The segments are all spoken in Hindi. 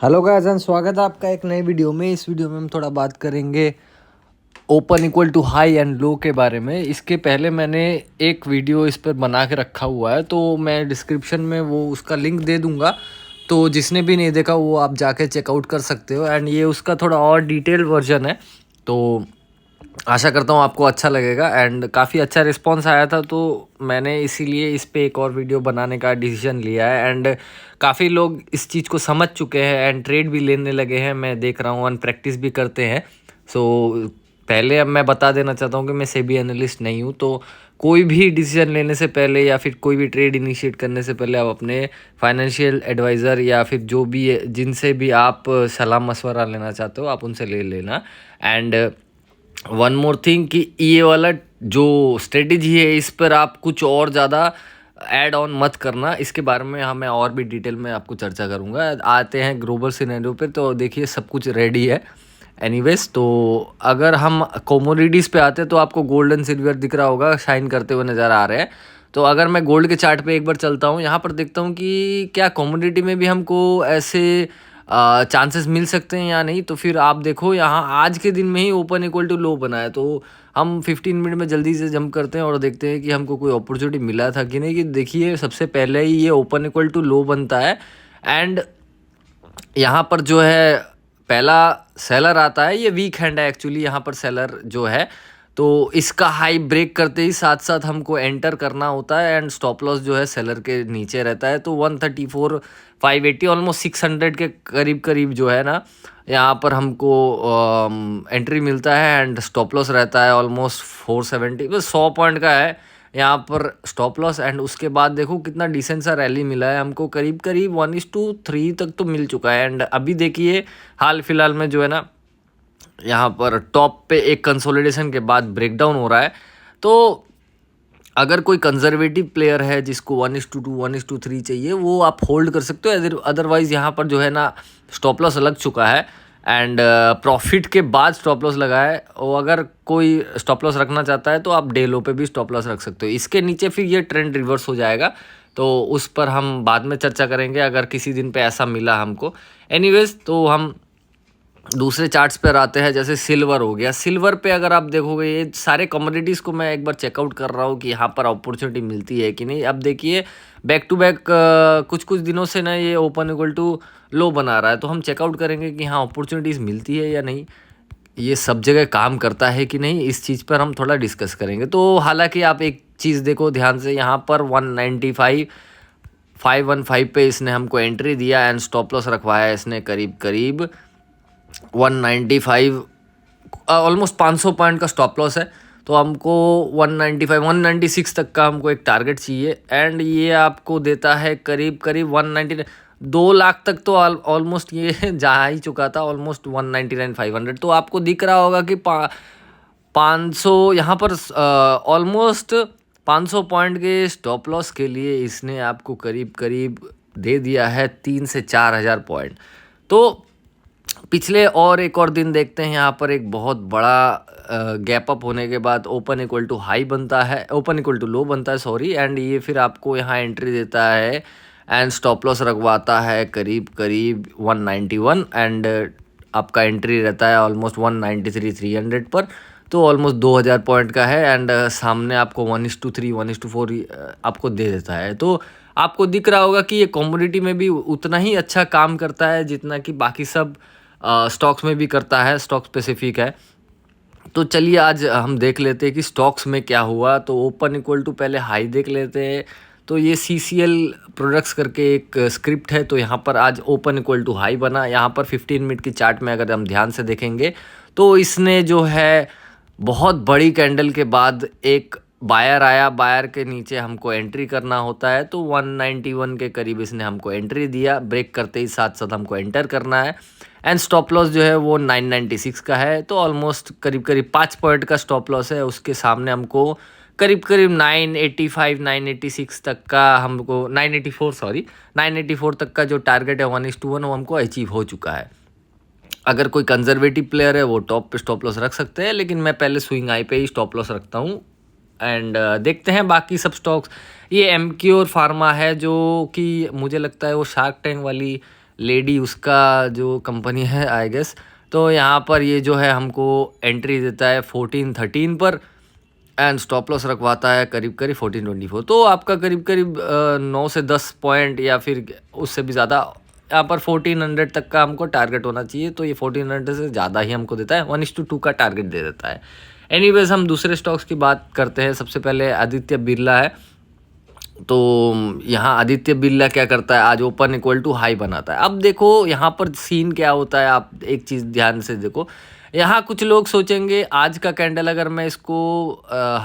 हेलो गाइस एंड स्वागत है आपका एक नई वीडियो में। इस वीडियो में हम थोड़ा बात करेंगे open equal to high and low के बारे में। इसके पहले मैंने एक वीडियो इस पर बना के रखा हुआ है, तो मैं डिस्क्रिप्शन में वो उसका लिंक दे दूंगा। तो जिसने भी नहीं देखा वो आप जाके चेकआउट कर सकते हो। एंड ये उसका थोड़ा और डिटेल वर्जन है, तो आशा करता हूँ आपको अच्छा लगेगा। एंड काफ़ी अच्छा रिस्पांस आया था, तो मैंने इसीलिए इस पे एक और वीडियो बनाने का डिसीजन लिया है। एंड काफ़ी लोग इस चीज़ को समझ चुके हैं एंड ट्रेड भी लेने लगे हैं, मैं देख रहा हूँ, एंड प्रैक्टिस भी करते हैं। सो पहले अब मैं बता देना चाहता हूँ कि मैं सेबी एनालिस्ट नहीं हूँ, तो कोई भी डिसीजन लेने से पहले या फिर कोई भी ट्रेड इनिशिएट करने से पहले आप अपने फाइनेंशियल एडवाइज़र या फिर जो भी जिनसे भी आप सलाह मशवरा लेना चाहते हो आप उनसे ले लेना। एंड वन मोर थिंग कि ये वाला जो स्ट्रेटेजी है इस पर आप कुछ और ज़्यादा ऐड ऑन मत करना। इसके बारे में मैं और भी डिटेल में आपको चर्चा करूँगा। आते हैं ग्लोबल सिनेरियो पे, तो देखिए सब कुछ रेडी है। एनीवेज, तो अगर हम कोमोडिटीज़ पे आते हैं तो आपको गोल्ड एंड सिल्वर दिख रहा होगा, शाइन करते हुए नज़र आ रहे हैं। तो अगर मैं गोल्ड के चार्ट पे एक बार चलता हूँ, यहाँ पर देखता हूँ कि क्या कमोडिटी में भी हमको ऐसे चांसेस मिल सकते हैं या नहीं। तो फिर आप देखो, यहाँ आज के दिन में ही ओपन इक्वल टू लो बना है, तो हम 15 मिनट में जल्दी से जंप करते हैं और देखते हैं कि हमको कोई अपॉर्चुनिटी मिला था कि नहीं। कि देखिए सबसे पहले ही ये ओपन इक्वल टू लो बनता है एंड यहाँ पर जो है पहला सेलर आता है। ये वीक हैंड है एक्चुअली, यहाँ पर सेलर जो है, तो इसका हाई ब्रेक करते ही साथ साथ हमको एंटर करना होता है। एंड स्टॉप लॉस जो है सेलर के नीचे रहता है, तो 134,580 ऑलमोस्ट 600 के करीब करीब जो है ना, यहाँ पर हमको एंट्री मिलता है। एंड स्टॉप लॉस रहता है ऑलमोस्ट 470, बस 100 पॉइंट का है यहाँ पर स्टॉप लॉस। एंड उसके बाद देखो कितना डिसेंट सा रैली मिला है हमको, करीब करीब 1:3 तक तो मिल चुका है। एंड अभी देखिए हाल फिलहाल में जो है ना, यहाँ पर टॉप पे एक कंसोलिडेशन के बाद ब्रेकडाउन हो रहा है। तो अगर कोई कंजर्वेटिव प्लेयर है जिसको 1:2 1:3 चाहिए, वो आप होल्ड कर सकते हो। अदरवाइज़ यहाँ पर जो है ना स्टॉप लॉस लग चुका है एंड प्रॉफिट के बाद स्टॉप लॉस लगा है। और अगर कोई स्टॉप लॉस रखना चाहता है तो आप डे लो पे भी स्टॉप लॉस रख सकते हो। इसके नीचे फिर ये ट्रेंड रिवर्स हो जाएगा, तो उस पर हम बाद में चर्चा करेंगे अगर किसी दिन पे ऐसा मिला हमको। एनीवेज, तो हम दूसरे चार्ट्स पर आते हैं। जैसे सिल्वर हो गया, सिल्वर पे अगर आप देखोगे ये सारे कमोडिटीज़ को मैं एक बार चेकआउट कर रहा हूँ कि यहाँ पर अपॉर्चुनिटी मिलती है कि नहीं। अब देखिए बैक टू बैक कुछ कुछ दिनों से ना ये ओपन इक्वल टू लो बना रहा है, तो हम चेकआउट करेंगे कि हाँ अपॉर्चुनिटीज़ मिलती है या नहीं, ये सब जगह काम करता है कि नहीं। इस चीज़ पर हम थोड़ा डिस्कस करेंगे। तो हालांकि आप एक चीज़ देखो ध्यान से, यहाँ पर 195,515 पे इसने हमको एंट्री दिया एंड स्टॉप लॉस रखवाया इसने करीब करीब 195, ऑलमोस्ट 500 पॉइंट का स्टॉप लॉस है। तो हमको 195 196 तक का हमको एक टारगेट चाहिए। एंड ये आपको देता है करीब करीब 190, 2 लाख तक तो ऑलमोस्ट ये जा ही चुका था, ऑलमोस्ट 199,500। तो आपको दिख रहा होगा कि 500 यहाँ पर ऑलमोस्ट 500 पॉइंट के स्टॉप लॉस के लिए इसने आपको करीब करीब दे दिया है 3 से 4 हज़ार पॉइंट। तो पिछले और एक और दिन देखते हैं, यहाँ पर एक बहुत बड़ा गैप अप होने के बाद ओपन इक्वल टू हाई बनता है, ओपन इक्वल टू लो बनता है सॉरी। एंड ये फिर आपको यहाँ एंट्री देता है एंड स्टॉप लॉस रखवाता है करीब करीब 191 एंड आपका एंट्री रहता है ऑलमोस्ट 193,300 पर, तो ऑलमोस्ट 2,000 पॉइंट का है। एंड सामने आपको 1:3 1:4 आपको दे देता है। तो आपको दिख रहा होगा कि ये कमोडिटी में भी उतना ही अच्छा काम करता है जितना कि बाकी सब स्टॉक्स में भी करता है, स्टॉक स्पेसिफिक है। तो चलिए आज हम देख लेते हैं कि स्टॉक्स में क्या हुआ। तो ओपन इक्वल टू पहले हाई देख लेते हैं। तो ये CCL प्रोडक्ट्स करके एक स्क्रिप्ट है, तो यहाँ पर आज ओपन इक्वल टू हाई बना। यहाँ पर 15 मिनट की चार्ट में अगर हम ध्यान से देखेंगे तो इसने जो है बहुत बड़ी कैंडल के बाद एक बायर आया, बायर के नीचे हमको एंट्री करना होता है। तो 191 के करीब इसने हमको एंट्री दिया, ब्रेक करते ही साथ साथ हमको एंटर करना है। एंड स्टॉप लॉस जो है वो 996 का है, तो ऑलमोस्ट करीब करीब 5 पॉइंट का स्टॉप लॉस है। उसके सामने हमको करीब करीब 985 986 तक का हमको 984 सॉरी 984 तक का जो टारगेट है 1:1 वो हमको अचीव हो चुका है। अगर कोई कंजर्वेटिव प्लेयर है वो टॉप पे स्टॉप लॉस रख सकते हैं, लेकिन मैं पहले स्विंग आई पे ही स्टॉप लॉस रखता हूँ। एंड देखते हैं बाकी सब स्टॉक्स। ये MQ और फार्मा है जो कि मुझे लगता है वो शार्क टैंक वाली लेडी उसका जो कंपनी है आई गेस। तो यहाँ पर ये जो है हमको एंट्री देता है 14-13 पर एंड स्टॉप लॉस रखवाता है करीब करीब 14-24। तो आपका करीब करीब 9 से 10 पॉइंट या फिर उससे भी ज़्यादा यहाँ पर 1400 तक का हमको टारगेट होना चाहिए। तो ये 1400 से ज़्यादा ही हमको देता है, 1:2 का टारगेट दे देता है। एनीवेज हम दूसरे स्टॉक्स की बात करते हैं। सबसे पहले आदित्य बिरला है। तो यहाँ आदित्य बिरला क्या करता है, आज ओपन इक्वल टू हाई बनाता है। अब देखो यहाँ पर सीन क्या होता है, आप एक चीज़ ध्यान से देखो। यहाँ कुछ लोग सोचेंगे आज का कैंडल अगर मैं इसको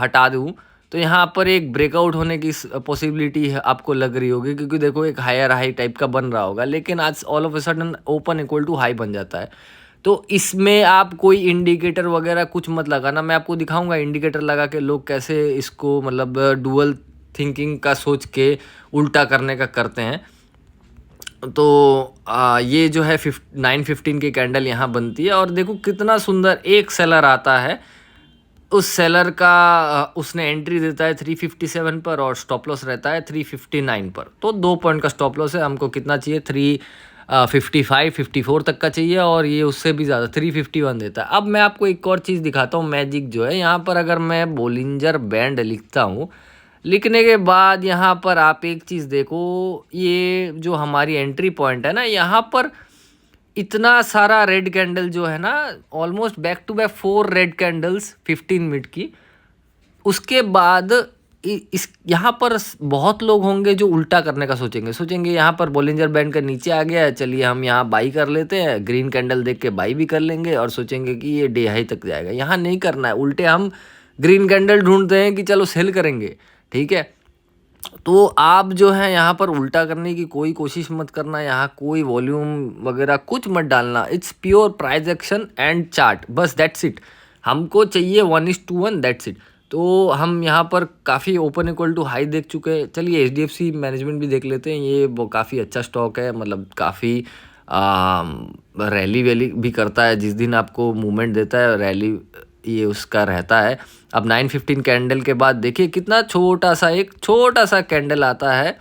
हटा दूँ तो यहाँ पर एक ब्रेकआउट होने की पॉसिबिलिटी आपको लग रही होगी, क्योंकि देखो एक हायर हाई टाइप का बन रहा होगा, लेकिन आज all of a sudden open equal to high बन जाता है। तो इसमें आप कोई इंडिकेटर वगैरह कुछ मत लगाना, मैं आपको दिखाऊंगा इंडिकेटर लगा के लोग कैसे इसको मतलब डुअल थिंकिंग का सोच के उल्टा करने का करते हैं। तो ये जो है 9:15 की कैंडल यहाँ बनती है और देखो कितना सुंदर एक सेलर आता है। उस सेलर का उसने एंट्री देता है 357 पर और स्टॉप लॉस रहता है 359 पर। तो 2 पॉइंट का स्टॉप लॉस है। हमको कितना चाहिए, 355-54 तक का चाहिए और ये उससे भी ज़्यादा 351 देता है। अब मैं आपको एक और चीज़ दिखाता हूँ, मैजिक जो है यहाँ पर अगर मैं बोलिंजर बैंड लिखता हूँ, लिखने के बाद यहाँ पर आप एक चीज़ देखो, ये जो हमारी एंट्री पॉइंट है ना, यहाँ पर इतना सारा रेड कैंडल जो है ना, almost back to back 4 red candles 15 minute की। उसके बाद इस यहाँ पर बहुत लोग होंगे जो उल्टा करने का सोचेंगे यहाँ पर बॉलिंजर बैंड का नीचे आ गया है, चलिए हम यहाँ बाई कर लेते हैं, ग्रीन कैंडल देख के बाई भी कर लेंगे और सोचेंगे कि ये डे हाई तक जाएगा। यहाँ नहीं करना है, उल्टे हम ग्रीन कैंडल ढूंढते हैं कि चलो सेल करेंगे, ठीक है। तो आप जो है यहाँ पर उल्टा करने की कोई कोशिश मत करना, यहाँ कोई वॉल्यूम वगैरह कुछ मत डालना। It's pure price action and chart, बस दैट्स इट। हमको चाहिए 1:1, दैट्स इट। तो हम यहाँ पर काफ़ी ओपन इक्वल टू हाई देख चुके हैं। चलिए HDFC मैनेजमेंट भी देख लेते हैं। ये वो काफ़ी अच्छा स्टॉक है, मतलब काफ़ी रैली वैली भी करता है, जिस दिन आपको मूवमेंट देता है रैली ये उसका रहता है। अब 9:15 कैंडल के बाद देखिए कितना छोटा सा कैंडल आता है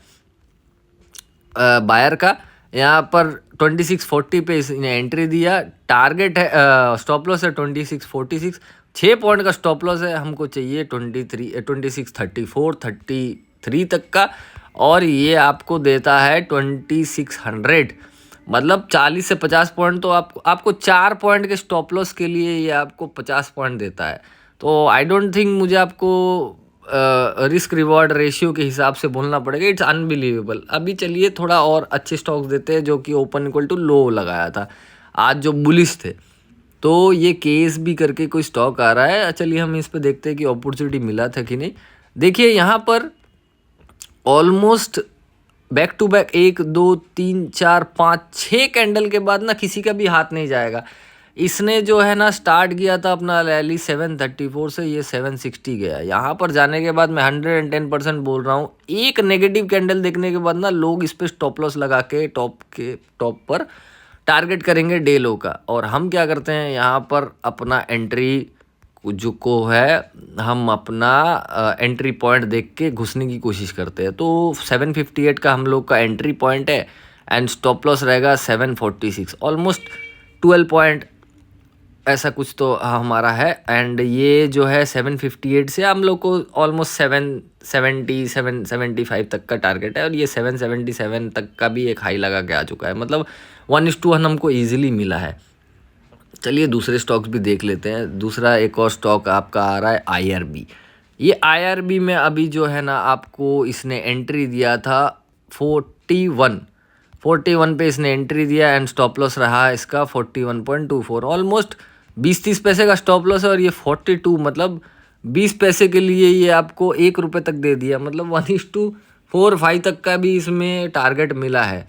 बायर का। यहाँ पर 2640 पे इसने एंट्री दिया, टारगेट है स्टॉप लॉस है 2646, 6 पॉइंट का स्टॉप लॉस है। हमको चाहिए 2634-33 तक का, और ये आपको देता है 2600, मतलब 40 से 50 पॉइंट। तो आपको 4 पॉइंट के स्टॉप लॉस के लिए ये आपको 50 पॉइंट देता है। तो आई डोंट थिंक मुझे आपको रिस्क रिवॉर्ड रेशियो के हिसाब से बोलना पड़ेगा, इट्स अनबिलीवेबल। अभी चलिए थोड़ा और अच्छे स्टॉक्स देते हैं जो कि ओपन इक्वल टू लो लगाया था आज, जो बुलिश थे। तो ये KSB करके कोई स्टॉक आ रहा है, चलिए हम इस पे देखते हैं कि अपॉर्चुनिटी मिला था कि नहीं। देखिए यहाँ पर almost back to back 1 2 3 4 5 6 candle के बाद ना किसी का भी हाथ नहीं जाएगा। इसने जो है ना स्टार्ट किया था अपना रैली 734 से, ये 760 गया। यहाँ पर जाने के बाद मैं 110% बोल रहा हूँ, एक नेगेटिव कैंडल देखने के बाद ना लोग इस पर स्टॉप लॉस लगा के टॉप पर टारगेट करेंगे डे लो का। और हम क्या करते हैं, यहाँ पर अपना एंट्री जो को है हम अपना एंट्री पॉइंट देख के घुसने की कोशिश करते हैं। तो 758 का हम लोग का एंट्री पॉइंट है एंड स्टॉप लॉस रहेगा 746, ऑलमोस्ट 12 पॉइंट ऐसा कुछ तो हमारा है। एंड ये जो है 758 से हम लोग को ऑलमोस्ट 775 तक का टारगेट है, और ये 777 तक का भी एक हाई लगा के आ चुका है, मतलब 1:1 हमको ईजिली मिला है। चलिए दूसरे स्टॉक्स भी देख लेते हैं। दूसरा एक और स्टॉक आपका आ रहा है IRB। ये IRB में अभी जो है ना आपको इसने एंट्री दिया था 41 पे इसने एंट्री दिया एंड स्टॉप लॉस रहा इसका 41.24, ऑलमोस्ट 20-30 पैसे का स्टॉप लॉस है। और ये 42 मतलब 20 पैसे के लिए ये आपको 1 रुपये तक दे दिया, मतलब 1:45 तक का भी इसमें टारगेट मिला है।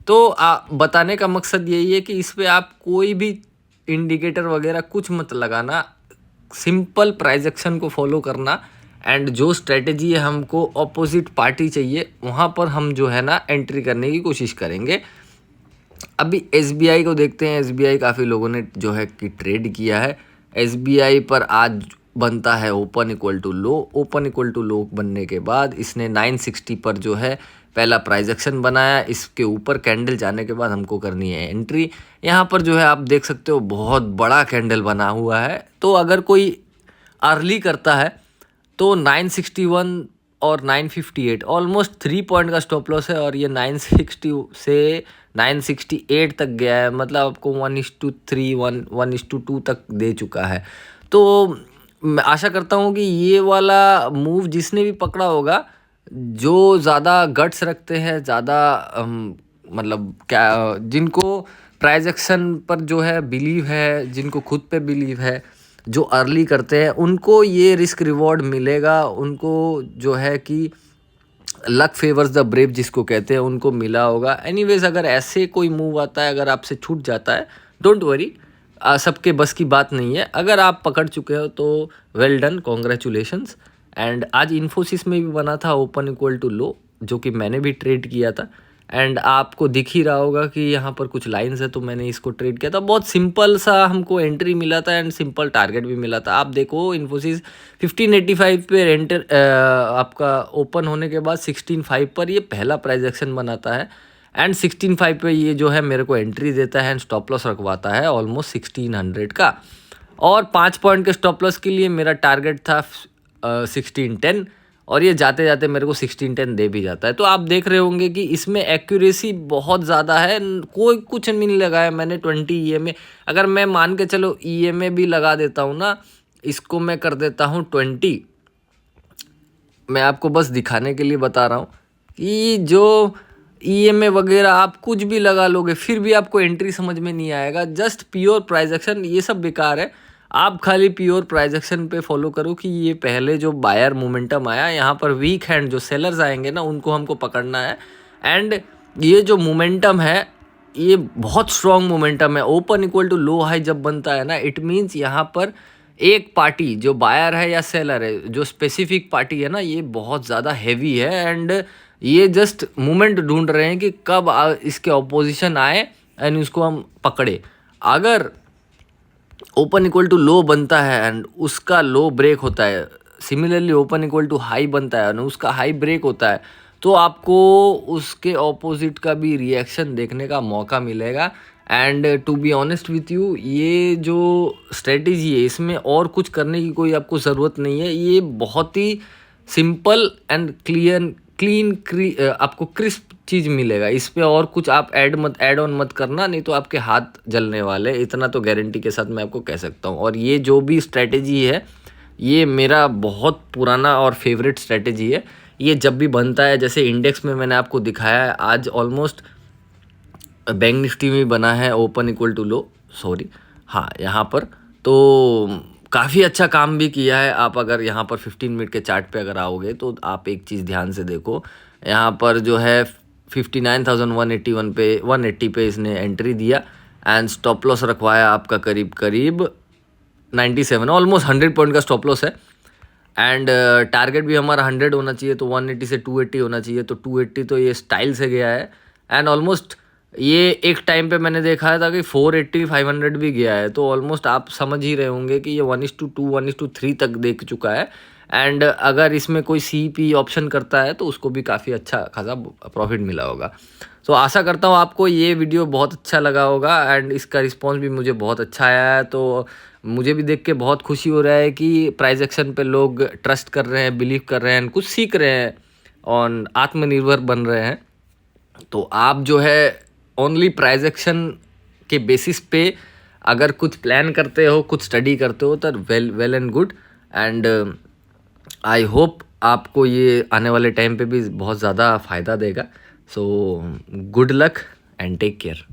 तो बताने का मकसद यही है कि इस पर आप कोई भी इंडिकेटर वगैरह कुछ मत लगाना, सिंपल प्राइस एक्शन को फॉलो करना, एंड जो स्ट्रेटजी है हमको ऑपोजिट पार्टी चाहिए वहाँ पर हम जो है ना एंट्री करने की कोशिश करेंगे। अभी SBI को देखते हैं। SBI काफ़ी लोगों ने जो है कि ट्रेड किया है। SBI पर आज बनता है open equal to low. Open equal to low बनने के बाद इसने 960 पर जो है पहला प्राइस एक्शन बनाया, इसके ऊपर कैंडल जाने के बाद हमको करनी है एंट्री। यहाँ पर जो है आप देख सकते हो बहुत बड़ा कैंडल बना हुआ है। तो अगर कोई अर्ली करता है तो 961 और 958 ऑलमोस्ट 3 पॉइंट का स्टॉप लॉस है, और ये 960 से 968 तक गया है, मतलब आपको 1:3 1:2 तक दे चुका है। तो मैं आशा करता हूँ कि ये वाला मूव जिसने भी पकड़ा होगा, जो ज़्यादा गट्स रखते हैं, ज़्यादा मतलब क्या, जिनको प्राइस एक्शन पर जो है बिलीव है, जिनको खुद पे बिलीव है, जो अर्ली करते हैं, उनको ये रिस्क रिवॉर्ड मिलेगा। उनको जो है कि लक फेवर्स द ब्रेव जिसको कहते हैं, उनको मिला होगा। एनीवेज अगर ऐसे कोई मूव आता है, अगर आपसे छूट जाता है, डोंट वरी, सबके बस की बात नहीं है। अगर आप पकड़ चुके हो तो वेल डन, कॉन्ग्रेचुलेशंस। एंड आज इन्फोसिस में भी बना था ओपन इक्वल टू लो, जो कि मैंने भी ट्रेड किया था। एंड आपको दिख ही रहा होगा कि यहाँ पर कुछ लाइंस है, तो मैंने इसको ट्रेड किया था। बहुत सिंपल सा हमको एंट्री मिला था एंड सिंपल टारगेट भी मिला था। आप देखो इन्फोसिस 1585 पे एंटर आपका ओपन होने के बाद 16.5 पर ये पहला प्राइस एक्शन बनाता है, एंड 16.5 पे ये जो है मेरे को एंट्री देता है एंड स्टॉप लॉस रखवाता है ऑलमोस्ट 1600 का। और 5 पॉइंट के स्टॉप लॉस के लिए मेरा टारगेट था 1610, और ये जाते जाते मेरे को 1610 दे भी जाता है। तो आप देख रहे होंगे कि इसमें एक्यूरेसी बहुत ज़्यादा है, कोई कुछ नहीं लगाया मैंने। 20 EMA, अगर मैं मान के चलो EMA भी लगा देता हूँ ना, इसको मैं कर देता हूँ 20। मैं आपको बस दिखाने के लिए बता रहा हूँ कि जो EMA वगैरह आप कुछ भी लगा लोगे, फिर भी आपको एंट्री समझ में नहीं आएगा। जस्ट प्योर प्राइस एक्शन, ये सब बेकार है। आप खाली प्योर प्राइस एक्शन पे फॉलो करो कि ये पहले जो बायर मोमेंटम आया, यहाँ पर वीक हैंड जो सेलर्स आएंगे ना, उनको हमको पकड़ना है। एंड ये जो मोमेंटम है, ये बहुत स्ट्रॉन्ग मोमेंटम है। Open equal to low high जब बनता है ना, इट मीन्स यहाँ पर एक पार्टी जो बायर है या सेलर है, जो स्पेसिफिक पार्टी है ना, ये बहुत ज़्यादा हैवी है। एंड ये जस्ट मोमेंट ढूंढ रहे हैं कि कब इसके ऑपोजिशन आए एंड उसको हम पकड़े। अगर ओपन इक्वल टू लो बनता है एंड उसका लो ब्रेक होता है, similarly open equal to high बनता है एंड उसका हाई ब्रेक होता है, तो आपको उसके ऑपोजिट का भी रिएक्शन देखने का मौका मिलेगा। And to be honest with you, ये जो स्ट्रेटेजी है, इसमें और कुछ करने की कोई आपको ज़रूरत नहीं है। ये बहुत ही सिंपल एंड आपको क्रिस्प चीज़ मिलेगा। इस पे और कुछ आप ऐड ऑन मत करना, नहीं तो आपके हाथ जलने वाले, इतना तो गारंटी के साथ मैं आपको कह सकता हूँ। और ये जो भी स्ट्रेटेजी है, ये मेरा बहुत पुराना और फेवरेट स्ट्रेटेजी है। ये जब भी बनता है, जैसे इंडेक्स में मैंने आपको दिखाया है, आज ऑलमोस्ट बैंक निफ्टी में बना है open equal to low, sorry, हाँ, यहाँ पर तो काफ़ी अच्छा काम भी किया है। आप अगर यहाँ पर 15 मिनट के चार्ट पे अगर आओगे तो आप एक चीज़ ध्यान से देखो, यहाँ पर जो है 59,181 पे 180 पे इसने एंट्री दिया एंड स्टॉप लॉस रखवाया आपका करीब करीब 97, ऑलमोस्ट 100 पॉइंट का स्टॉप लॉस है। एंड टारगेट भी हमारा 100 होना चाहिए, तो 180 से 280 होना चाहिए, तो 280 तो ये स्टाइल से गया है। एंड ऑलमोस्ट ये एक टाइम पे मैंने देखा था कि 480 500 भी गया है, तो ऑलमोस्ट आप समझ ही रहे होंगे कि ये 1:2 1:3 तक देख चुका है। एंड अगर इसमें कोई CP ऑप्शन करता है तो उसको भी काफ़ी अच्छा खासा प्रॉफिट मिला होगा। तो आशा करता हूँ आपको ये वीडियो बहुत अच्छा लगा होगा एंड इसका रिस्पॉन्स भी मुझे बहुत अच्छा आया है। तो मुझे भी देख के बहुत खुशी हो रहा है कि प्राइस एक्शन पे लोग ट्रस्ट कर रहे हैं, बिलीव कर रहे हैं, कुछ सीख रहे हैं और आत्मनिर्भर बन रहे हैं। तो आप जो है ओनली प्राइस एक्शन के बेसिस पे अगर कुछ प्लान करते हो, कुछ स्टडी करते हो, तो well and good. And I hope आपको ये आने वाले टाइम पे भी बहुत ज़्यादा फ़ायदा देगा। So good luck and take care.